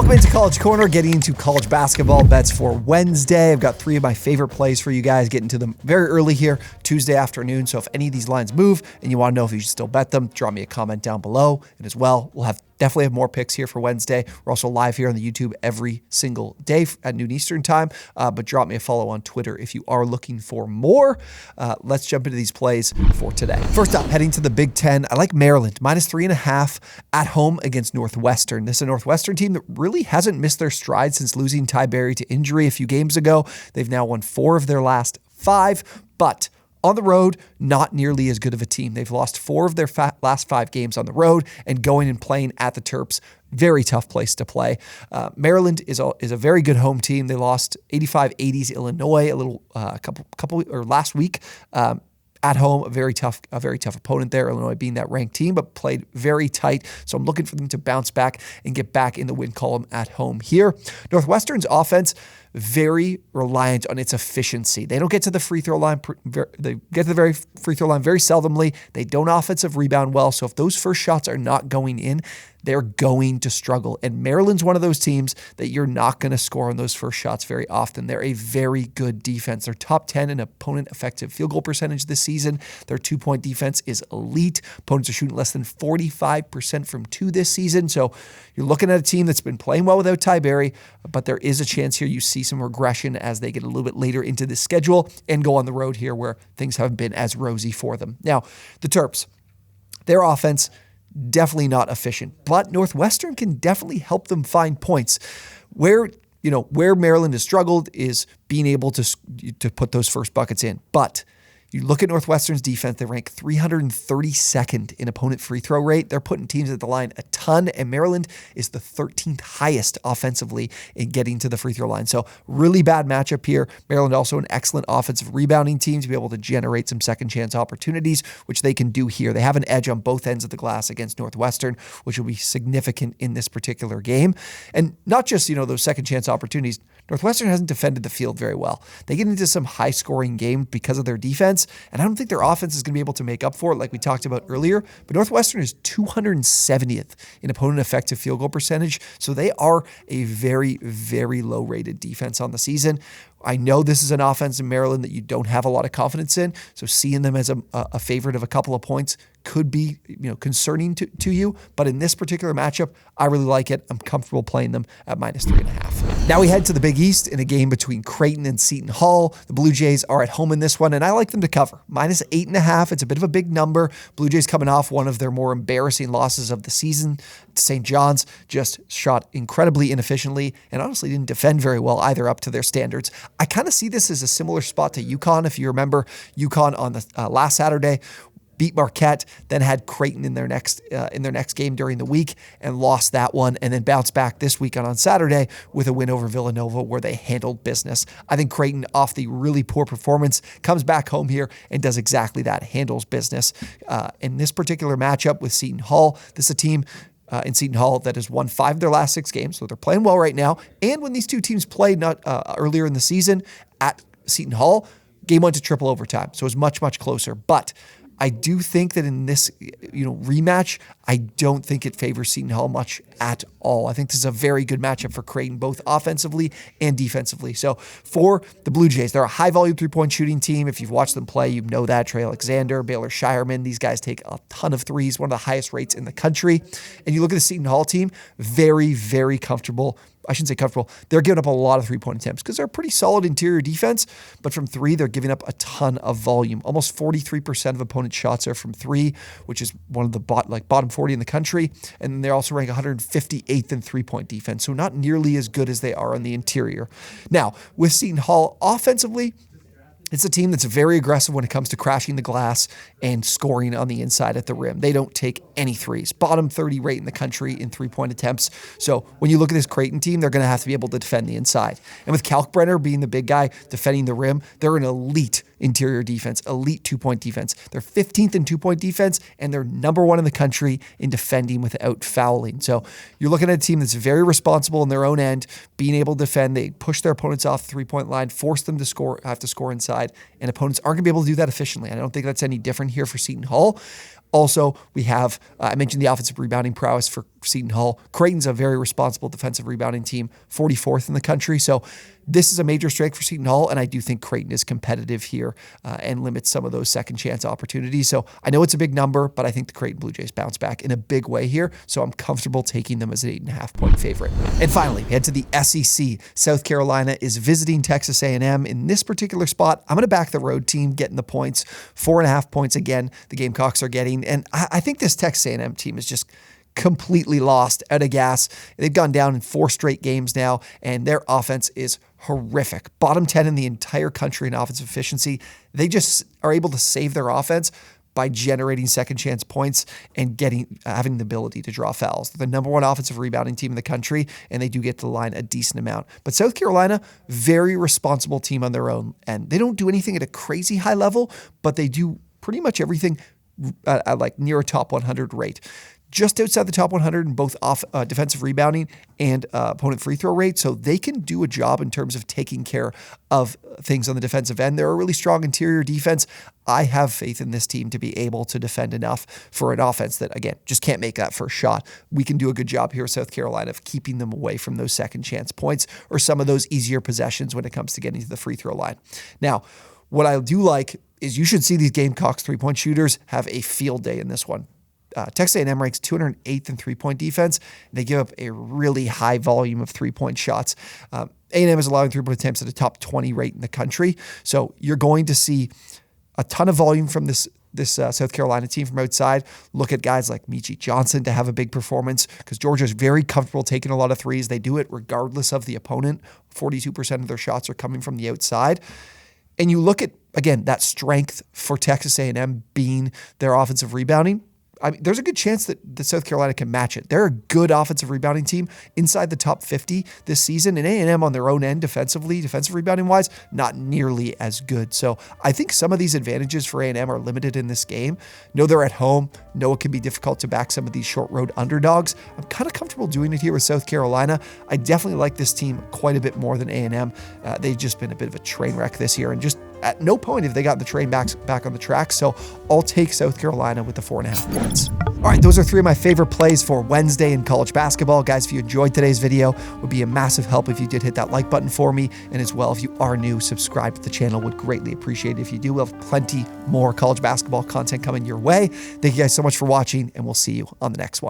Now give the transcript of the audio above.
Welcome into College Corner, getting into college basketball bets for Wednesday. I've got 3 of my favorite plays for you guys, getting to them very early here, Tuesday afternoon. So if any of these lines move and you want to know if you should still bet them, drop me a comment down below. And as well, we'll definitely have more picks here for Wednesday. We're also live here on the YouTube every single day at noon Eastern time, but drop me a follow on Twitter if you are looking for more. Let's jump into these plays for today. First up, heading to the Big Ten, I like Maryland, -3.5 at home against Northwestern. This is a Northwestern team that really hasn't missed their stride since losing Ty Berry to injury a few games ago. They've now won 4 of their last 5, but on the road, not nearly as good of a team. They've lost 4 of their last 5 games on the road, and going and playing at the Terps, very tough place to play. Maryland is a very good home team. They lost 85-80 Illinois last week. At home, a very tough opponent there. Illinois being that ranked team, but played very tight. So I'm looking for them to bounce back and get back in the win column at home here. Northwestern's offense, very reliant on its efficiency. They don't get to the free throw line. They get to the free throw line very seldomly. They don't offensive rebound well. So if those first shots are not going in, they're going to struggle. And Maryland's one of those teams that you're not going to score on those first shots very often. They're a very good defense. They're top 10 in opponent effective field goal percentage this season. Their 2-point defense is elite. Opponents are shooting less than 45% from 2 this season. So you're looking at a team that's been playing well without Ty Berry, but there is a chance here you see some regression as they get a little bit later into the schedule and go on the road here where things haven't been as rosy for them. Now, the Terps, their offense, definitely not efficient, but Northwestern can definitely help them find points. Where Maryland has struggled is being able to put those first buckets in. But you look at Northwestern's defense, they rank 332nd in opponent free throw rate. They're putting teams at the line a ton, and Maryland is the 13th highest offensively in getting to the free throw line. So really bad matchup here. Maryland also an excellent offensive rebounding team to be able to generate some second chance opportunities, which they can do here. They have an edge on both ends of the glass against Northwestern, which will be significant in this particular game. And not just, those second chance opportunities. Northwestern hasn't defended the field very well. They get into some high scoring games because of their defense, and I don't think their offense is going to be able to make up for it like we talked about earlier, but Northwestern is 270th in opponent effective field goal percentage, so they are a very, very low rated defense on the season. I know this is an offense in Maryland that you don't have a lot of confidence in, so seeing them as a favorite of a couple of points could be concerning to you, but in this particular matchup, I really like it. I'm comfortable playing them at -3.5. Now we head to the Big East in a game between Creighton and Seton Hall. The Blue Jays are at home in this one, and I like them to cover. -8.5. It's a bit of a big number. Blue Jays coming off one of their more embarrassing losses of the season. St. John's just shot incredibly inefficiently and honestly didn't defend very well either up to their standards. I kind of see this as a similar spot to UConn. If you remember, UConn on the last Saturday beat Marquette, then had Creighton in their next game during the week and lost that one, and then bounced back this weekend on Saturday with a win over Villanova where they handled business. I think Creighton, off the really poor performance, comes back home here and does exactly that, handles business. In this particular matchup with Seton Hall, this is a team in Seton Hall that has won 5 of their last 6 games, so they're playing well right now. And when these two teams played earlier in the season at Seton Hall, game went to triple overtime, so it was much, much closer. But I do think that in this rematch, I don't think it favors Seton Hall much at all. I think this is a very good matchup for Creighton, both offensively and defensively. So for the Blue Jays, they're a high-volume three-point shooting team. If you've watched them play, you know that. Trey Alexander, Baylor Shireman, these guys take a ton of threes, one of the highest rates in the country. And you look at the Seton Hall team, very, very comfortable. I shouldn't say comfortable. They're giving up a lot of three-point attempts because they're a pretty solid interior defense, but from 3, they're giving up a ton of volume. Almost 43% of opponent shots are from 3, which is one of the bottom 40 in the country, and they're also ranked 158th in three-point defense, so not nearly as good as they are on the interior. Now, with Seton Hall, offensively, it's a team that's very aggressive when it comes to crashing the glass and scoring on the inside at the rim. They don't take any threes. Bottom 30 rate in the country in three-point attempts. So when you look at this Creighton team, they're going to have to be able to defend the inside. And with Kalkbrenner being the big guy defending the rim, they're an elite interior defense, elite 2-point defense. They're 15th in 2-point defense, and they're number 1 in the country in defending without fouling. So you're looking at a team that's very responsible in their own end, being able to defend. They push their opponents off the three-point line, force them to have to score inside, and opponents aren't going to be able to do that efficiently. I don't think that's any different here for Seton Hall. Also, we have, I mentioned the offensive rebounding prowess for Seton Hall. Creighton's a very responsible defensive rebounding team, 44th in the country. So this is a major strength for Seton Hall, and I do think Creighton is competitive here and limits some of those second chance opportunities. So I know it's a big number, but I think the Creighton Blue Jays bounce back in a big way here. So I'm comfortable taking them as an 8.5-point favorite. And finally, we head to the SEC. South Carolina is visiting Texas A&M. In this particular spot, I'm going to back the road team getting the points. 4.5 points again, the Gamecocks are getting. And I think this Texas A&M team is just completely lost, out of gas. They've gone down in 4 straight games now, and their offense is horrific. Bottom 10 in the entire country in offensive efficiency. They just are able to save their offense by generating second chance points and having the ability to draw fouls. They're the number 1 offensive rebounding team in the country, and they do get to the line a decent amount. But South Carolina, very responsible team on their own, and they don't do anything at a crazy high level, but they do pretty much everything at like near a top 100 rate. Just outside the top 100 in both defensive rebounding and opponent free throw rate. So they can do a job in terms of taking care of things on the defensive end. They're a really strong interior defense. I have faith in this team to be able to defend enough for an offense that, again, just can't make that first shot. We can do a good job here, South Carolina, of keeping them away from those second chance points or some of those easier possessions when it comes to getting to the free throw line. Now, what I do like is you should see these Gamecocks three-point shooters have a field day in this one. Texas A&M ranks 208th in three-point defense. They give up a really high volume of three-point shots. A&M is allowing three-point attempts at a top 20 rate in the country. So you're going to see a ton of volume from this South Carolina team from outside. Look at guys like Michi Johnson to have a big performance because Georgia's very comfortable taking a lot of threes. They do it regardless of the opponent. 42% of their shots are coming from the outside. And you look at, again, that strength for Texas A&M being their offensive rebounding. I mean, there's a good chance that South Carolina can match it. They're a good offensive rebounding team inside the top 50 this season, and A&M on their own end defensively, defensive rebounding wise, not nearly as good. So I think some of these advantages for A&M are limited in this game. Know they're at home. Know it can be difficult to back some of these short road underdogs. I'm kind of comfortable doing it here with South Carolina. I definitely like this team quite a bit more than A&M. They've just been a bit of a train wreck this year, and just at no point have they gotten the train back on the track. So I'll take South Carolina with the 4.5 points. All right, those are 3 of my favorite plays for Wednesday in college basketball. Guys, if you enjoyed today's video, it would be a massive help if you did hit that like button for me. And as well, if you are new, subscribe to the channel. Would greatly appreciate it if you do. We'll have plenty more college basketball content coming your way. Thank you guys so much for watching, and we'll see you on the next one.